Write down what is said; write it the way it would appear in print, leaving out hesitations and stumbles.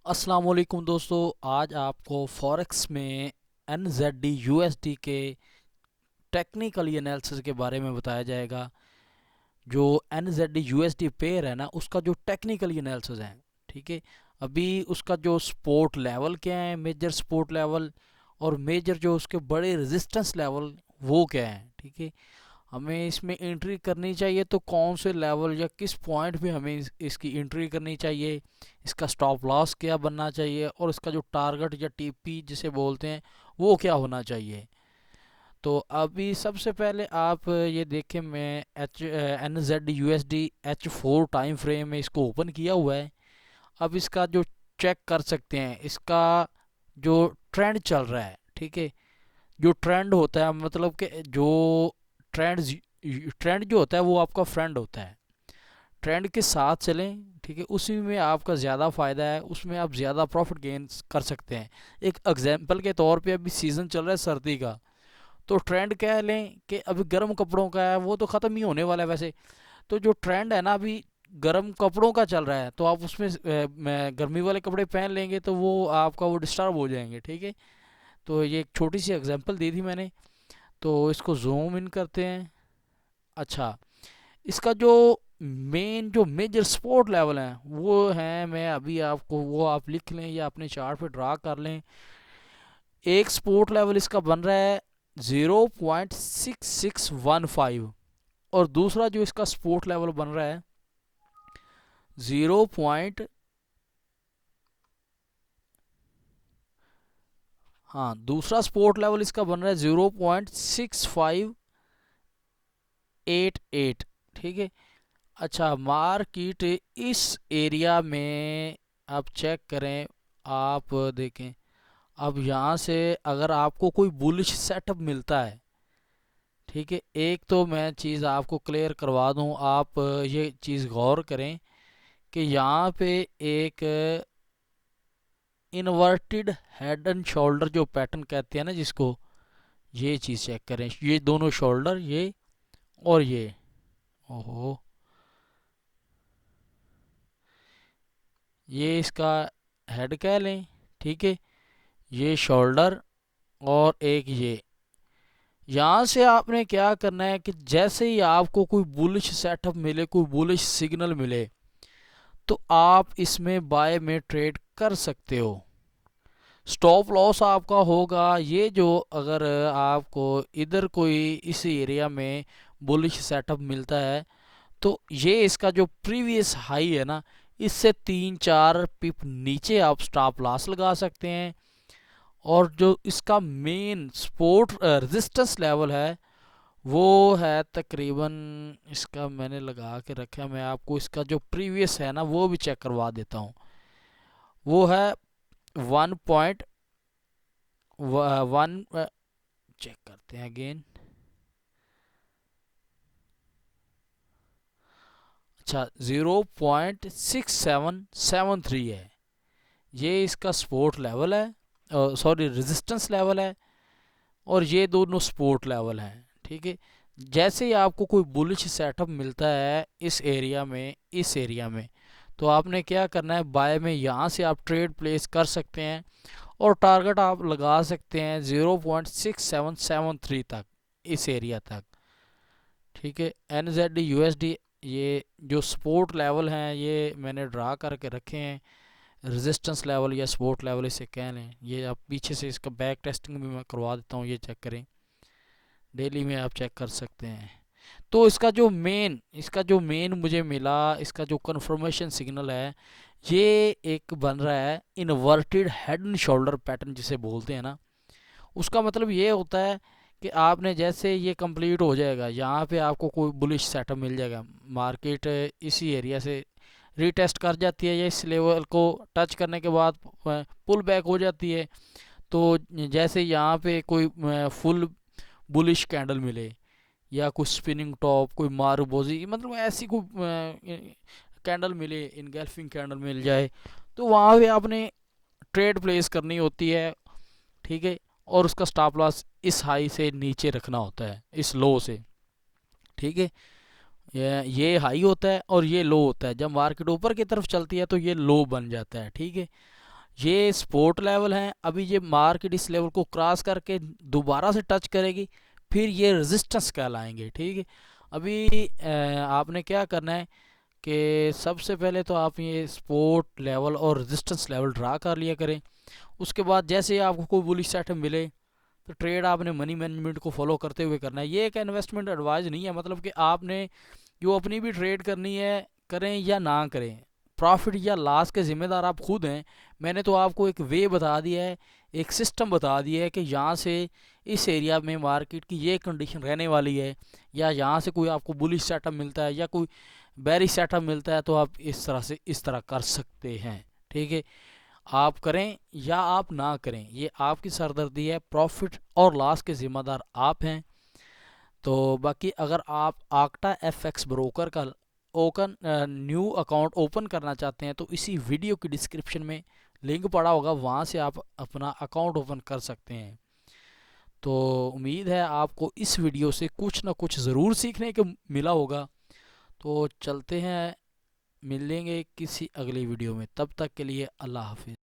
अस्सलाम वालेकुम दोस्तों। आज आपको फॉरेक्स में NZD USD के टेक्निकली एनालिसिस के बारे में बताया जाएगा। जो NZD USD पेयर है ना, उसका जो टेक्निकली एनालिसिस है, ठीक है। अभी उसका जो सपोर्ट लेवल क्या है, मेजर सपोर्ट लेवल, और मेजर जो उसके बड़े रेजिस्टेंस लेवल वो क्या है, ठीक है। हमें इसमें एंट्री करनी चाहिए तो कौन से लेवल या किस पॉइंट पे हमें इसकी एंट्री करनी चाहिए, इसका स्टॉप लॉस क्या बनना चाहिए, और इसका जो टारगेट या TP जिसे बोलते हैं वो क्या होना चाहिए। तो अभी सबसे पहले आप ये देखें, मैं NZD USD H4 time frame में इसको ओपन किया हुआ है। अब इसका जो चेक कर सकते हैं, इसका जो ट्रेंड चल रहा है, ठीक है। जो ट्रेंड होता है, मतलब कि जो ट्रेंड ट्रेंड जो होता है वो आपका फ्रेंड होता है। ट्रेंड के साथ चलें, ठीक है, उसी में आपका ज़्यादा फ़ायदा है, उसमें आप ज़्यादा प्रॉफिट गेन कर सकते हैं। एक एग्जांपल के तौर पे अभी सीज़न चल रहा है सर्दी का, तो ट्रेंड कह लें कि अभी गर्म कपड़ों का है, वो तो ख़त्म ही होने वाला है वैसे। तो जो ट्रेंड है ना अभी गर्म कपड़ों का चल रहा है, तो आप उसमें गर्मी वाले कपड़े पहन लेंगे तो वो आपका वो डिस्टर्ब हो जाएंगे, ठीक है। तो ये एक छोटी सी एग्जांपल दी थी मैंने। तो इसको जूम इन करते हैं। अच्छा, इसका जो मेन जो मेजर सपोर्ट लेवल है वो है, मैं अभी आपको वो आप लिख लें या अपने चार्ट पे ड्रा कर लें। एक सपोर्ट लेवल इसका बन रहा है 0.6615, और दूसरा जो इसका सपोर्ट लेवल बन रहा है 0. हाँ, दूसरा सपोर्ट लेवल इसका बन रहा है 0.6588, ठीक है। अच्छा, मार्केट इस एरिया में आप चेक करें, आप देखें। अब यहाँ से अगर आपको कोई बुलिश सेटअप मिलता है, ठीक है, एक तो मैं चीज़ आपको क्लियर करवा दूँ, आप ये चीज़ गौर करें कि यहाँ पे एक इन्वर्टेड हेड एंड शोल्डर जो पैटर्न कहते हैं ना जिसको, ये चीज़ चेक करें, ये दोनों शोल्डर, ये और ये, ओहो, ये इसका हेड कह लें, ठीक है, ये शोल्डर, और एक ये। यहाँ से आपने क्या करना है कि जैसे ही आपको कोई बुलिश सेटअप मिले, कोई बुलिश सिग्नल मिले, तो आप इसमें बाय में ट्रेड कर सकते हो। स्टॉप लॉस आपका होगा ये जो, अगर आपको इधर कोई इस एरिया में बुलिश सेटअप मिलता है, तो ये इसका जो प्रीवियस हाई है ना, इससे 3-4 पिप नीचे आप स्टॉप लॉस लगा सकते हैं। और जो इसका मेन सपोर्ट रेजिस्टेंस लेवल है वो है तकरीबन, इसका मैंने लगा के रखा है, मैं आपको इसका जो प्रीवियस है ना वो भी चेक करवा देता हूँ। वो है 1.1, चेक करते हैं अगेन। अच्छा, 0.6773 है, ये इसका सपोर्ट लेवल है, सॉरी रेजिस्टेंस लेवल है, और ये दोनों सपोर्ट लेवल हैं, ठीक है। जैसे ही आपको कोई बुलिश सेटअप मिलता है इस एरिया में, इस एरिया में, तो आपने क्या करना है, बाय में यहाँ से आप ट्रेड प्लेस कर सकते हैं, और टारगेट आप लगा सकते हैं 0.6773 तक, इस एरिया तक, ठीक है। NZD USD, ये जो सपोर्ट लेवल हैं ये मैंने ड्रा करके रखे हैं। रेजिस्टेंस लेवल या सपोर्ट लेवल इसे कह लें। ये आप पीछे से इसका बैक टेस्टिंग भी मैं करवा देता हूँ, ये चेक करें, डेली में आप चेक कर सकते हैं। तो इसका जो मेन मुझे मिला, इसका जो कंफर्मेशन सिग्नल है, ये एक बन रहा है inverted head and shoulder pattern जिसे बोलते हैं ना। उसका मतलब ये होता है कि आपने जैसे ये कंप्लीट हो जाएगा, यहाँ पे आपको कोई बुलिश सेटअप मिल जाएगा, मार्केट इसी एरिया से रीटेस्ट कर जाती है या इस लेवल को टच करने के बाद पुल बैक हो जाती है। तो जैसे यहाँ पे कोई फुल बुलिश कैंडल मिले, या कुछ स्पिनिंग टॉप, कोई मारूबोजी, मतलब ऐसी कोई कैंडल मिले, इनगल्फिंग कैंडल मिल जाए, तो वहाँ पे आपने ट्रेड प्लेस करनी होती है, ठीक है। और उसका स्टॉप लॉस इस हाई से नीचे रखना होता है, इस लो से, ठीक है। ये हाई होता है और ये लो होता है। जब मार्केट ऊपर की तरफ चलती है तो ये लो बन जाता है, ठीक है। ये सपोर्ट लेवल हैं। अभी ये मार्केट इस लेवल को क्रॉस करके दोबारा से टच करेगी, फिर ये रेजिस्टेंस कहलाएंगे। ठीक है, अभी आपने क्या करना है कि सबसे पहले तो आप ये सपोर्ट लेवल और रेजिस्टेंस लेवल ड्रा कर लिया करें। उसके बाद जैसे ही आपको कोई बुलिश सेटअप मिले तो ट्रेड आपने मनी मैनेजमेंट को फॉलो करते हुए करना है। ये एक इन्वेस्टमेंट एडवाइस नहीं है, मतलब कि आपने जो अपनी भी ट्रेड करनी है करें या ना करें, प्रॉफिट या लॉस के ज़िम्मेदार आप खुद हैं। मैंने तो आपको एक वे बता दिया है, एक सिस्टम बता दिया है कि यहाँ से इस एरिया में मार्केट की ये कंडीशन रहने वाली है, या यहाँ से कोई आपको बुलिश सेटअप मिलता है या कोई बेरिश सेटअप मिलता है तो आप इस तरह से इस तरह कर सकते हैं। ठीक है, आप करें या आप ना करें ये आपकी सरदर्दी है, प्रॉफिट और लॉस के ज़िम्मेदार आप हैं। तो बाकी अगर आप आक्टा एफएक्स ब्रोकर का न्यू अकाउंट ओपन करना चाहते हैं तो इसी वीडियो की डिस्क्रिप्शन में लिंक पड़ा होगा, वहाँ से आप अपना अकाउंट ओपन कर सकते हैं। तो उम्मीद है आपको इस वीडियो से कुछ ना कुछ ज़रूर सीखने को मिला होगा। तो चलते हैं, मिलेंगे किसी अगली वीडियो में, तब तक के लिए अल्लाह हाफिज़।